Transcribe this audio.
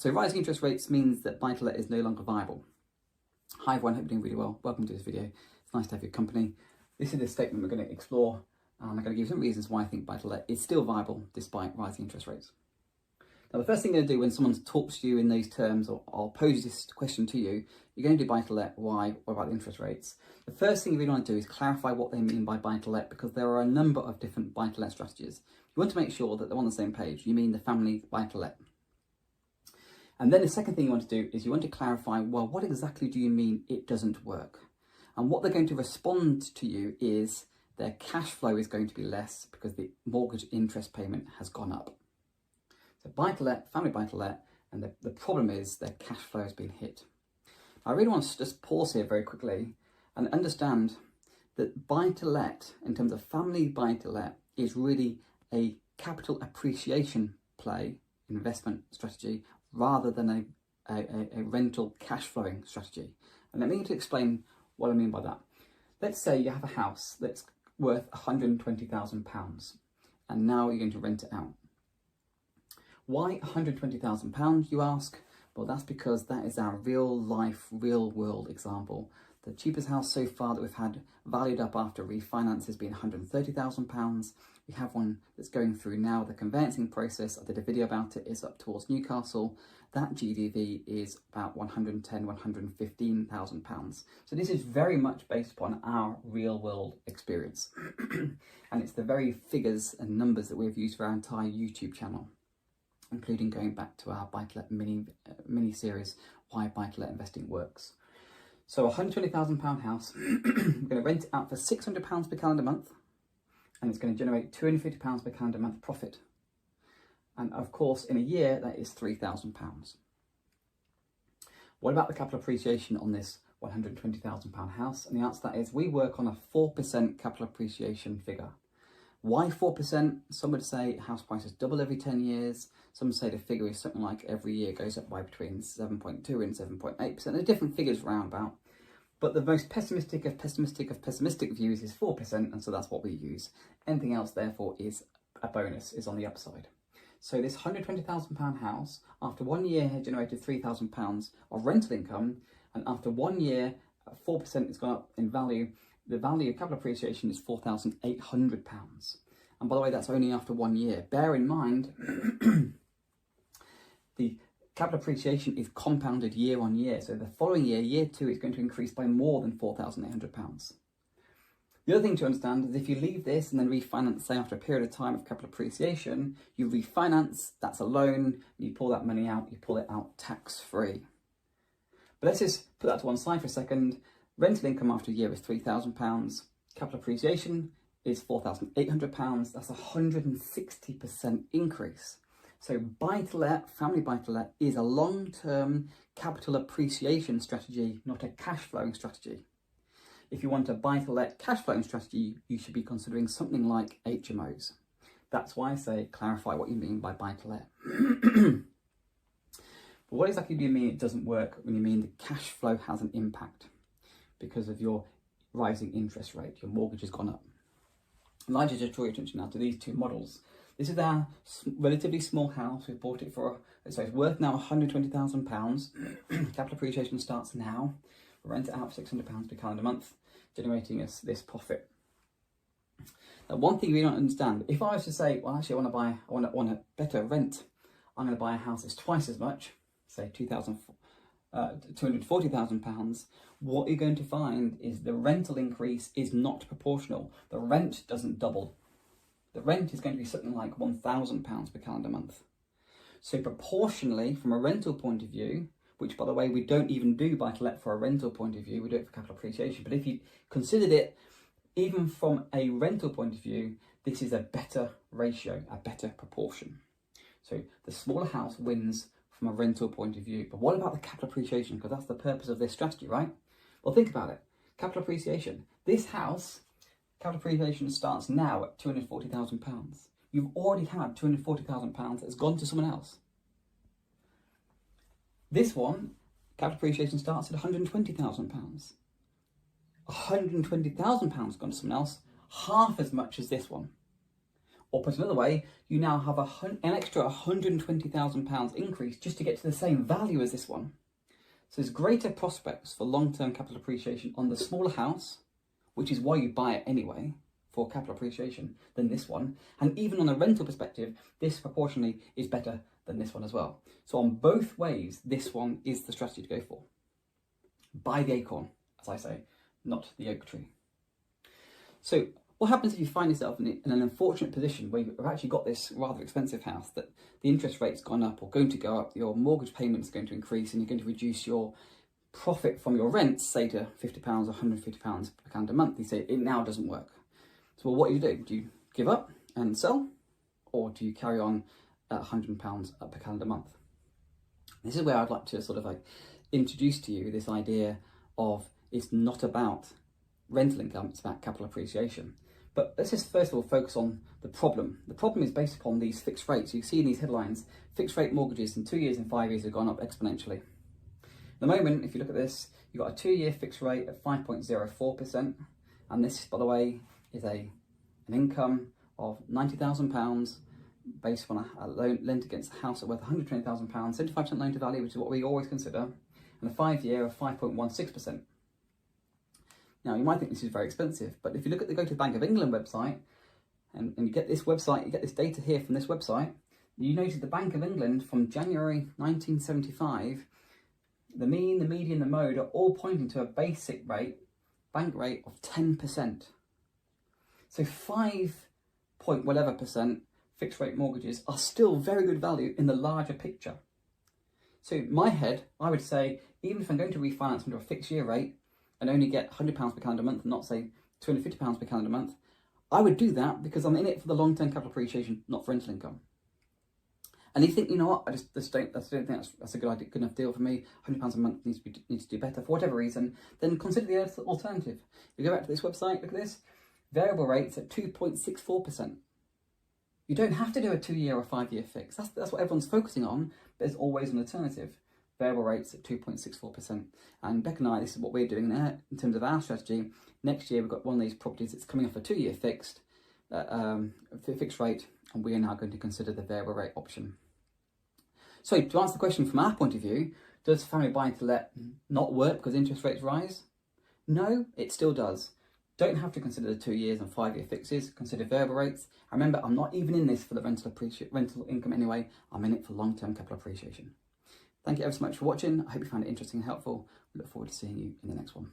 So rising interest rates means that buy-to-let is no longer viable. Hi everyone, hope you're doing really well. Welcome to this video. It's nice to have your company. This is the statement we're going to explore, and I'm going to give you some reasons why I think buy-to-let is still viable despite rising interest rates. Now, the first thing you're going to do when someone talks to you in those terms or poses this question to you, you're going to do buy-to-let. Why? What about the interest rates? The first thing you really want to do is clarify what they mean by buy-to-let, because there are a number of different buy-to-let strategies. You want to make sure that they're on the same page. You mean the family buy-to-let. And then the second thing you want to do is you want to clarify, well, what exactly do you mean it doesn't work? And what they're going to respond to you is their cash flow is going to be less because the mortgage interest payment has gone up. So buy-to-let, family buy-to-let, and the problem is their cash flow has been hit. I really want to just pause here very quickly and understand that buy-to-let, in terms of family buy-to-let, is really a capital appreciation play, investment strategy, rather than a rental cash flowing strategy. And let me explain what I mean by that. Let's say you have a house that's worth £120,000 and now you're going to rent it out. Why £120,000, you ask? Well, that's because that is our real life, real world example. The cheapest house so far that we've had valued up after refinance has been £130,000. We have one that's going through now the conveyancing process. I did a video about it. It's up towards Newcastle. That GDV is about £110,000, £115,000. So this is very much based upon our real world experience. And it's the very figures and numbers that we've used for our entire YouTube channel, including going back to our buy-to-let mini series, Why Buy-to-Let Investing Works. So a £120,000 house, we're going to rent it out for £600 per calendar month, and it's going to generate £250 per calendar month profit. And of course, in a year, that is £3,000. What about the capital appreciation on this £120,000 house? And the answer to that is we work on a 4% capital appreciation figure. Why 4%? Some would say house prices double every 10 years. Some say the figure is something like every year goes up by between 7.2 and 7.8%. There are different figures around about. But the most pessimistic of pessimistic views is 4%, and so that's what we use. Anything else, therefore, is a bonus, is on the upside. So this £120,000 house, after 1 year, had generated £3,000 of rental income, and after 1 year, 4% has gone up in value. The value of capital appreciation is £4,800. And by the way, that's only after 1 year. Bear in mind, the capital appreciation is compounded year on year. So the following year, year 2, is going to increase by more than £4,800. The other thing to understand is if you leave this and then refinance, say after a period of time of capital appreciation, you refinance, that's a loan, you pull that money out, you pull it out tax-free. But let's just put that to one side for a second. Rental income after a year is £3,000. Capital appreciation is £4,800. That's a 160% increase. So buy-to-let, family buy-to-let, is a long-term capital appreciation strategy, not a cash flowing strategy. If you want a buy-to-let cash flowing strategy, you should be considering something like HMOs. That's why I say clarify what you mean by buy-to-let. But what exactly do you mean it doesn't work when you mean the cash flow has an impact because of your rising interest rate? Your mortgage has gone up. I'd like to just draw your attention now to these two models. This is our relatively small house. We bought it for, so it's worth now £120,000. Capital appreciation starts now. We rent it out for £600 per calendar month, generating us this profit. Now, one thing we don't understand, if I was to say, well, actually, I want a better rent, I'm going to buy a house that's twice as much, say £240,000, what you're going to find is the rental increase is not proportional. The rent doesn't double. The rent is going to be something like £1,000 per calendar month. So proportionally, from a rental point of view, which by the way, we don't even do buy-to-let for a rental point of view, we do it for capital appreciation. But if you considered it, even from a rental point of view, this is a better ratio, a better proportion. So the smaller house wins from a rental point of view. But what about the capital appreciation? Because that's the purpose of this strategy, right? Well, think about it. Capital appreciation. This house, capital appreciation starts now at £240,000. You've already had £240,000 that's gone to someone else. This one, capital appreciation starts at £120,000. £120,000 gone to someone else, half as much as this one. Or put another way, you now have an extra £120,000 increase just to get to the same value as this one. So there's greater prospects for long-term capital appreciation on the smaller house, which is why you buy it anyway, for capital appreciation, than this one. And even on a rental perspective, this proportionally is better than this one as well. So on both ways, this one is the strategy to go for. Buy the acorn, as I say, not the oak tree. So what happens if you find yourself in an unfortunate position where you've actually got this rather expensive house, that the interest rate's gone up or going to go up, your mortgage payment's going to increase, and you're going to reduce your profit from your rents, say to £50 or £150 per calendar month? You say it now doesn't work. So well, what do? Do you give up and sell, or do you carry on at £100 per calendar month? This is where I'd like to sort of like introduce to you this idea of it's not about rental income, it's about capital appreciation. But let's just first of all focus on the problem. The problem is based upon these fixed rates. You see in these headlines, fixed rate mortgages in 2 years and 5 years have gone up exponentially. At the moment, if you look at this, you've got a 2-year fixed rate at 5.04%. And this, by the way, is an income of £90,000 based on a loan lent against a house at worth £120,000, 75% loan to value, which is what we always consider, and a 5-year of 5.16%. Now, you might think this is very expensive, but if you look at go to the Bank of England website, and you get this website, you get this data here from this website, you notice the Bank of England from January 1975, the mean, the median, the mode are all pointing to a basic rate, bank rate of 10%. So 5.whatever% fixed rate mortgages are still very good value in the larger picture. So in my head, I would say, even if I'm going to refinance under a fixed year rate and only get £100 per calendar month and not say £250 per calendar month, I would do that because I'm in it for the long-term capital appreciation, not for rental income. And you think, you know what, I just don't think that's a good idea, good enough deal for me. £100 a month needs to do better for whatever reason. Then consider the alternative. You go back to this website, look at this, variable rates at 2.64%. You don't have to do a 2-year or 5-year fix. That's what everyone's focusing on, but there's always an alternative. Variable rates at 2.64%. And Beck and I, this is what we're doing there in terms of our strategy. Next year, we've got one of these properties that's coming off a 2-year fixed rate, and we are now going to consider the variable rate option. So to answer the question from our point of view, does family buying to let not work because interest rates rise? No, it still does. Don't have to consider the 2 years and 5-year fixes, consider variable rates. And remember, I'm not even in this for the rental income anyway, I'm in it for long-term capital appreciation. Thank you ever so much for watching. I hope you found it interesting and helpful. We look forward to seeing you in the next one.